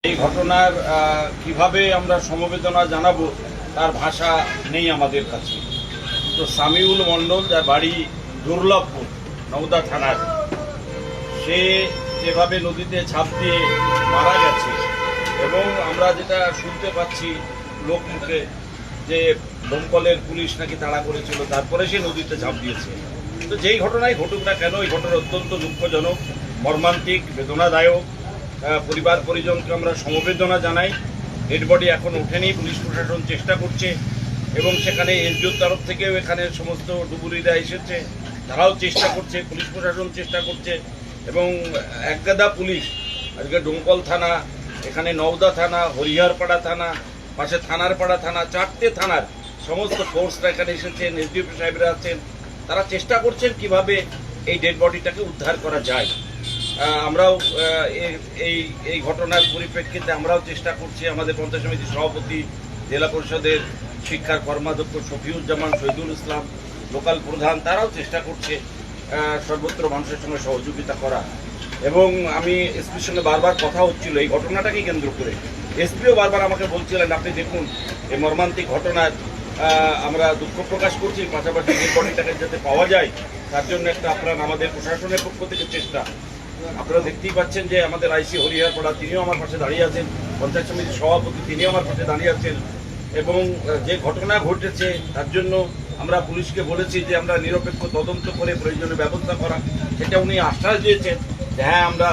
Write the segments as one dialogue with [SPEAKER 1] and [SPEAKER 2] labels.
[SPEAKER 1] এই ঘটনার কিভাবে আমরা সমবেদনা জানাবো তার ভাষা নেই আমাদের কাছে। তো সামিউল মণ্ডল, যার বাড়ি দুর্লভপুর নওদা থানার, সে যেভাবে নদীতে ঝাঁপ দিয়ে মারা গেছে এবং আমরা যেটা শুনতে পাচ্ছি লোকমুখে যে দমকলের পুলিশ নাকি তাড়া করেছিল, তারপরে সে নদীতে ঝাঁপ দিয়েছে। তো যেই ঘটনাই ঘটুক না কেন, এই ঘটনা অত্যন্ত দুঃখজনক, মর্মান্তিক, বেদনাদায়ক। পরিবার পরিজনকে আমরা সমবেদনা জানাই। ডেড বডি এখন ওঠেনি, পুলিশ প্রশাসন চেষ্টা করছে এবং সেখানে এনজিওর তরফ থেকেও এখানে সমস্ত ডুবুরিরা এসেছে, তারাও চেষ্টা করছে, পুলিশ প্রশাসন চেষ্টা করছে এবং একগাদা পুলিশ আজকে ডোমকল থানা, এখানে নওদা থানা, হরিহরপাড়া থানা, পাশে থানারপাড়া থানা, 4টে থানার সমস্ত ফোর্সরা এখানে এসেছেন, এসডিপি সাহেবরা আছেন, তারা চেষ্টা করছেন কিভাবে এই ডেড বডিটাকে উদ্ধার করা যায়। আমরাও এই ঘটনার পরিপ্রেক্ষিতে আমরাও চেষ্টা করছি। আমাদের পঞ্চায়েত সমিতির সভাপতি, জেলা পরিষদের শিক্ষার কর্মাধ্যক্ষ শফিউজ্জামান, শহীদুল ইসলাম, লোকাল প্রধান, তারাও চেষ্টা করছে সর্বত্র মানুষের সঙ্গে সহযোগিতা করা। এবং আমি এসপির সঙ্গে বারবার কথা হচ্ছিল এই ঘটনাটাকে কেন্দ্র করে। এসপিও বারবার আমাকে বলছিলেন, আপনি দেখুন এই মর্মান্তিক ঘটনার আমরা দুঃখ প্রকাশ করছি, পাশাপাশি ডেড বডিটাকে যাতে পাওয়া যায় তার জন্য একটা আপনার আমাদের প্রশাসনের পক্ষ থেকে চেষ্টা। আপনারা দেখতেই পাচ্ছেন যে আমাদের আইসি হরিহরপাড়া, তিনিও আমার পাশে দাঁড়িয়ে আছেন, পঞ্চায়েত সমিতির সভাপতি তিনিও আমার পাশে দাঁড়িয়ে আছেন। এবং যে ঘটনা ঘটেছে তার জন্য আমরা পুলিশকে বলেছি যে আমরা নিরপেক্ষ তদন্ত করে প্রয়োজনীয় ব্যবস্থা করা, সেটা উনি আশ্বাস দিয়েছেন যে হ্যাঁ, আমরা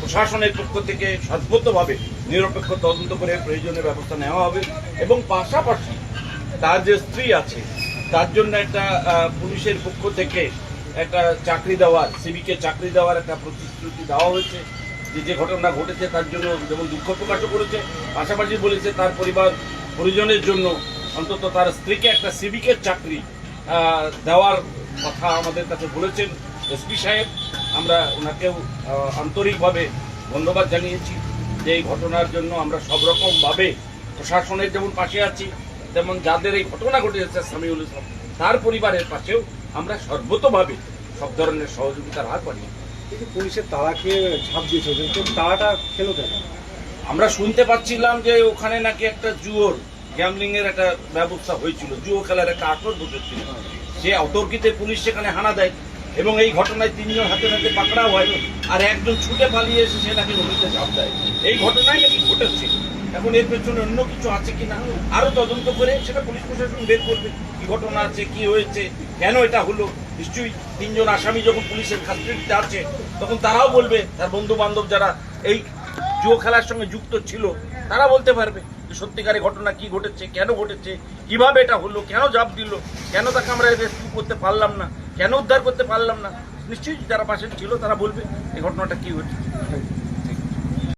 [SPEAKER 1] প্রশাসনের পক্ষ থেকে সর্বতভাবে নিরপেক্ষ তদন্ত করে প্রয়োজনীয় ব্যবস্থা নেওয়া হবে। এবং পাশাপাশি তার যে স্ত্রী আছে তার জন্য একটা পুলিশের পক্ষ থেকে একটা চাকরি দেওয়ার, সিভিকে চাকরি দেওয়ার একটা প্রতিশ্রুতি দেওয়া হয়েছে। যে ঘটনা ঘটেছে তার জন্য যেমন দুঃখ প্রকাশও করেছে, পাশাপাশি বলেছে তার পরিবার পরিজনের জন্য অন্তত তার স্ত্রীকে একটা সিভিকের চাকরি দেওয়ার কথা আমাদের কাছে বলেছেন এসপি সাহেব। আমরা ওনাকেও আন্তরিকভাবে ধন্যবাদ জানিয়েছি যে এই ঘটনার জন্য আমরা সব রকমভাবে প্রশাসনের যেমন পাশে আছি, তেমন যাদের এই ঘটনা ঘটেছে সামিউল ইসলাম তার পরিবারের পাশেও আমরা সর্বতভাবে সব ধরনের সহযোগিতার হাত বাড়িয়ে।
[SPEAKER 2] কিন্তু পুলিশের তাড়াকে ঝাঁপ দিয়েছে, কিন্তু তাড়াটা খেলো কেন?
[SPEAKER 1] আমরা শুনতে পাচ্ছিলাম যে ওখানে নাকি একটা জুয়োর গ্যামলিং এর একটা ব্যবস্থা হয়েছিল, জুয়ো খেলার একটা আসর বসেছিল, সে অতর্কিতে পুলিশ সেখানে হানা দেয় এবং এই ঘটনায় 3 জন হাতে নাতে পাকড়াও হয় আর একজন ছুটে পালিয়ে এসে সে নাকি নদীতে ঝাঁপ দেয়। এই ঘটনায় নাকি ঘটেছে। এখন এর পেছনে অন্য কিছু আছে কিনা আরো তদন্ত করে সেটা পুলিশ প্রশাসন বের করবে, কি ঘটনা আছে, কি হয়েছে, কেন এটা হলো। নিশ্চয়ই 3 জন আসামি যখন পুলিশের কাস্টডিতে আছে তখন তারাও বলবে, তার বন্ধু বান্ধব যারা এই জুয়ো খেলার সঙ্গে যুক্ত ছিল তারা বলতে পারবে যে সত্যিকারের ঘটনা কি ঘটেছে, কেন ঘটেছে, কিভাবে এটা হলো, কেন ঝাঁপ দিল, কেন তাকে আমরা রেস্কিউ করতে পারলাম না, কেন উদ্ধার করতে পারলাম না। নিশ্চয়ই যারা পাশে ছিল তারা বলবে এই ঘটনাটা কি ঘটেছে।